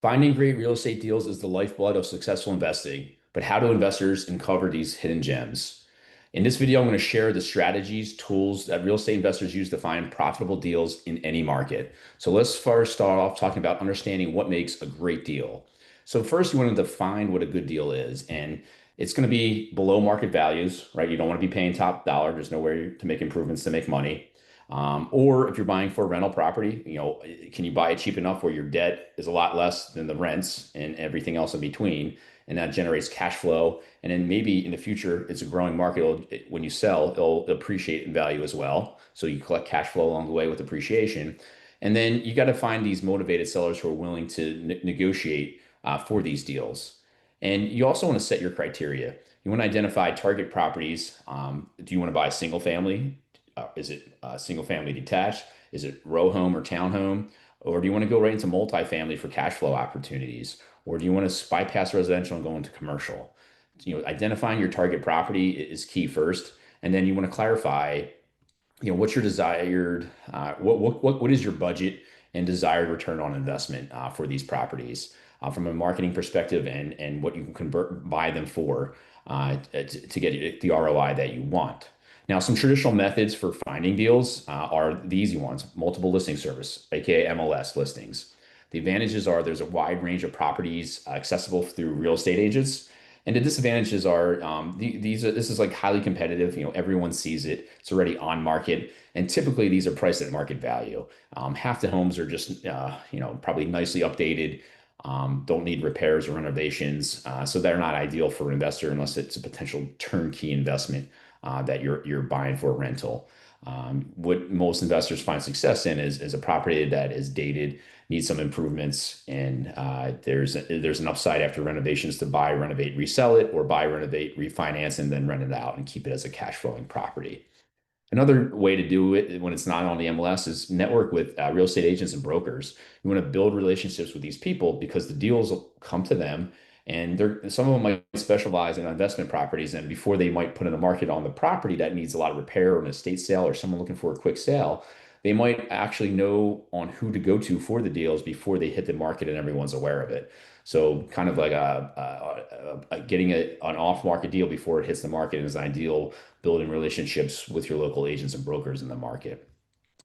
Finding great real estate deals is the lifeblood of successful investing, but how do investors uncover these hidden gems? In this video, I'm going to share the strategies, tools that real estate investors use to find profitable deals in any market. So let's first start off talking about understanding what makes a great deal. So first, you want to define what a good deal is, and it's going to be below market values, right? You don't want to be paying top dollar. There's nowhere to make improvements to make money. Or if you're buying for a rental property, can you buy it cheap enough where your debt is a lot less than the rents and everything else in between? And that generates cash flow. And then maybe in the future, it's a growing market. When you sell, it'll appreciate in value as well. So you collect cash flow along the way with appreciation. And then you got to find these motivated sellers who are willing to negotiate for these deals. And you also want to set your criteria. You want to identify target properties. Do you want to buy single family? Is it single family detached? Is it row home or townhome? Or do you want to go right into multifamily for cash flow opportunities? Or do you want to bypass residential and go into commercial? Identifying your target property is key first. And then you want to clarify, what's your desired, what is your budget and desired return on investment for these properties from a marketing perspective and what you can buy them for to get the ROI that you want. Now, some traditional methods for finding deals are the easy ones, multiple listing service, aka MLS listings. The advantages are there's a wide range of properties accessible through real estate agents. And the disadvantages are this is like highly competitive. Everyone sees it. It's already on market. And typically these are priced at market value. Half the homes are just probably nicely updated, don't need repairs or renovations. So they're not ideal for an investor unless it's a potential turnkey investment that you're buying for a rental. What most investors find success in is a property that is dated, needs some improvements, and there's an upside after renovations to buy, renovate, resell it, or buy, renovate, refinance, and then rent it out and keep it as a cash flowing property. Another way to do it when it's not on the MLS is network with real estate agents and brokers. You want to build relationships with these people because the deals will come to them, and some of them might specialize in investment properties. And before they might put in the market on the property that needs a lot of repair or an estate sale or someone looking for a quick sale, they might actually know on who to go to for the deals before they hit the market and everyone's aware of it. So kind of like getting an off-market deal before it hits the market is ideal, building relationships with your local agents and brokers in the market.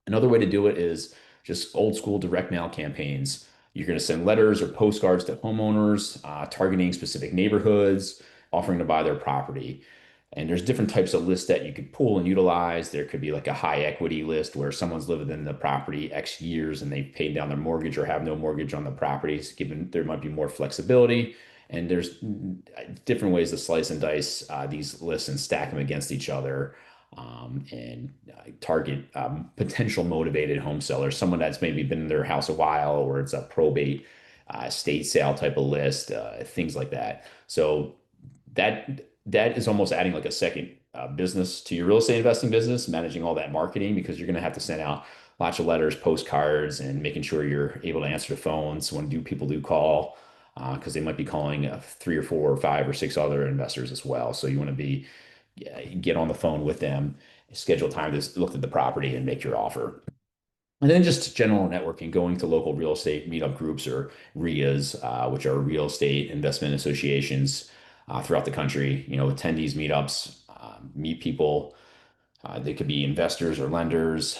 Another way to do it is just old school direct mail campaigns. You're going to send letters or postcards to homeowners, targeting specific neighborhoods, offering to buy their property. And there's different types of lists that you could pull and utilize. There could be like a high equity list where someone's lived in the property X years and they've paid down their mortgage or have no mortgage on the properties, given there might be more flexibility. And there's different ways to slice and dice these lists and stack them against each other, and target potential motivated home sellers, someone that's maybe been in their house a while, or it's a probate estate sale type of list, things like that. So that is almost adding like a second business to your real estate investing business, managing all that marketing because you're going to have to send out lots of letters, postcards, and making sure you're able to answer the phones when people do call, because they might be calling three or four or five or six other investors as well. So you want to get on the phone with them, schedule time to look at the property and make your offer. And then just general networking, going to local real estate meetup groups or RIAs, which are real estate investment associations throughout the country. Attend these meetups, meet people. They could be investors or lenders.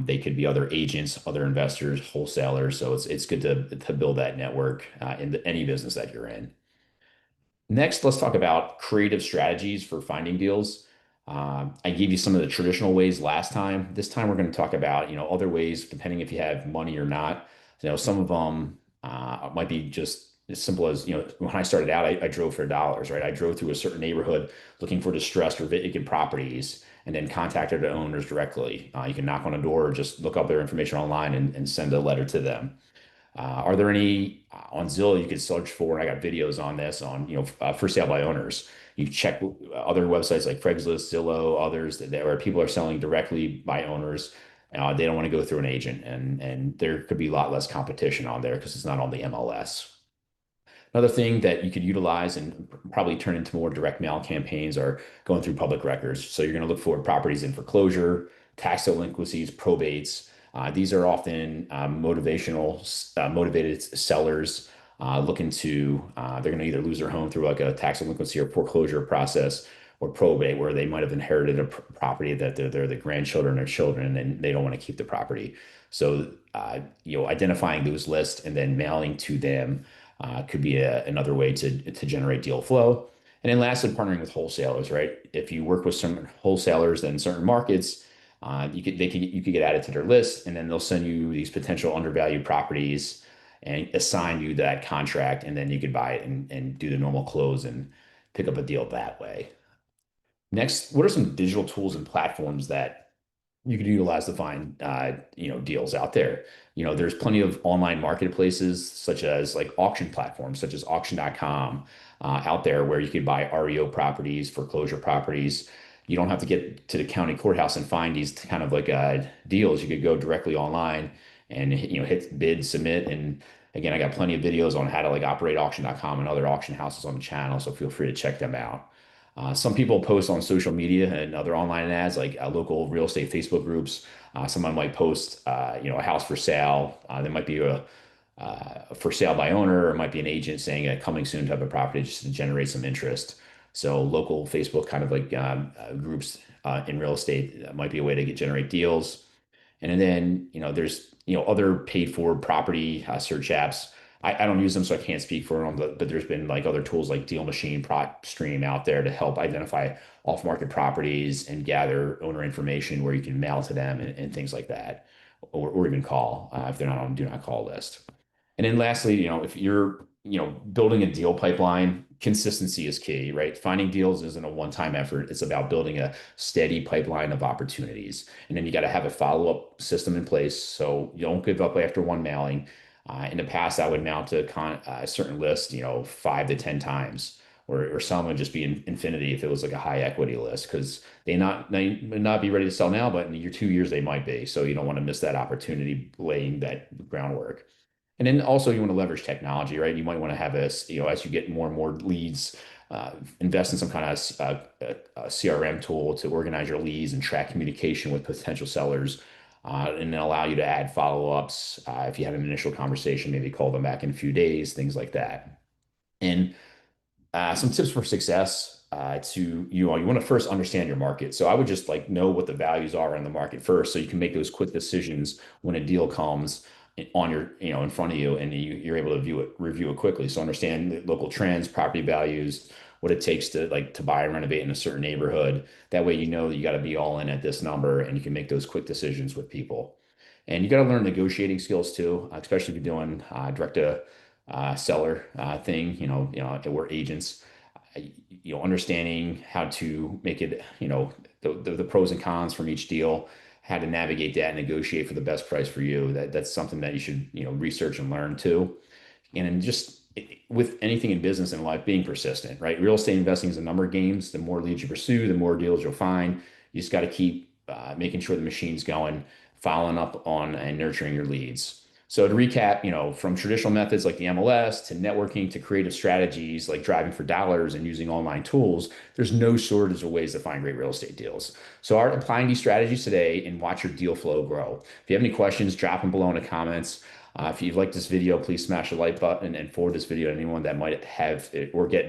They could be other agents, other investors, wholesalers. So it's good to build that network in any business that you're in. Next, let's talk about creative strategies for finding deals. I gave you some of the traditional ways last time. This time we're going to talk about, other ways, depending if you have money or not. Some of them might be just as simple as, when I started out, I drove for dollars, right? I drove through a certain neighborhood looking for distressed or vacant properties and then contacted the owners directly. You can knock on a door or just look up their information online and send a letter to them. Are there any on Zillow you could search for? And I got videos on this on, for sale by owners. You check other websites like Craigslist, Zillow, others where people are selling directly by owners. They don't want to go through an agent, and there could be a lot less competition on there because it's not on the MLS. Another thing that you could utilize and probably turn into more direct mail campaigns are going through public records. So you're going to look for properties in foreclosure, tax delinquencies, probates. These are often motivated sellers looking to, they're going to either lose their home through like a tax delinquency or foreclosure process or probate, where they might have inherited a property that they're the grandchildren or children and they don't want to keep the property. So, identifying those lists and then mailing to them could be another way to generate deal flow. And then lastly, partnering with wholesalers, right? If you work with some wholesalers in certain markets, you could get added to their list, and then they'll send you these potential undervalued properties and assign you that contract, and then you could buy it and do the normal close and pick up a deal that way. Next, what are some digital tools and platforms that you could utilize to find deals out there? There's plenty of online marketplaces such as like auction platforms such as auction.com out there where you could buy REO properties, foreclosure properties. You don't have to get to the county courthouse and find these kind of like deals. You could go directly online and hit bid, submit, and again, I got plenty of videos on how to like operate auction.com and other auction houses on the channel, so feel free to check them out. Some people post on social media and other online ads, like local real estate Facebook groups. Someone might post, a house for sale. There might be a for sale by owner, or it might be an agent saying a coming soon type of property just to generate some interest. So local Facebook kind of like groups in real estate might be a way to generate deals. And then, there's, other paid for property search apps. I don't use them, so I can't speak for them, but there's been like other tools like Deal Machine, PropStream out there to help identify off-market properties and gather owner information where you can mail to them and things like that, or even call if they're not on do not call list. And then lastly, if you're, building a deal pipeline, consistency is key, right? Finding deals isn't a one-time effort. It's about building a steady pipeline of opportunities. And then you got to have a follow-up system in place so you don't give up after one mailing. In the past, I would mount a certain list, 5 to 10 times, or some would just be infinity if it was like a high equity list, because they may not be ready to sell now, but in a year, 2 years, they might be. So you don't want to miss that opportunity laying that groundwork. And then also you want to leverage technology, right? You might want to have as you get more and more leads, invest in some kind of CRM tool to organize your leads and track communication with potential sellers, and then allow you to add follow-ups. If you had an initial conversation, maybe call them back in a few days, things like that. And some tips for success you want to first understand your market. So I would just like know what the values are in the market first, so you can make those quick decisions when a deal comes on your in front of you, and you're able to review it quickly. So understand the local trends, property values, what it takes to buy and renovate in a certain neighborhood. That way, that you got to be all in at this number, and you can make those quick decisions with people. And you got to learn negotiating skills too, especially if you're doing direct to seller thing, we're agents, understanding how to make it, the pros and cons from each deal, how to navigate that and negotiate for the best price for you. That's something that you should, research and learn too. And then just with anything in business and life, being persistent, right? Real estate investing is a number of games. The more leads you pursue, the more deals you'll find. You just got to keep making sure the machine's going, following up on and nurturing your leads. So to recap, from traditional methods like the MLS to networking to creative strategies like driving for dollars and using online tools, there's no shortage of ways to find great real estate deals. So start applying these strategies today and watch your deal flow grow. If you have any questions, drop them below in the comments. If you've liked this video, please smash the like button and forward this video to anyone that might have it or get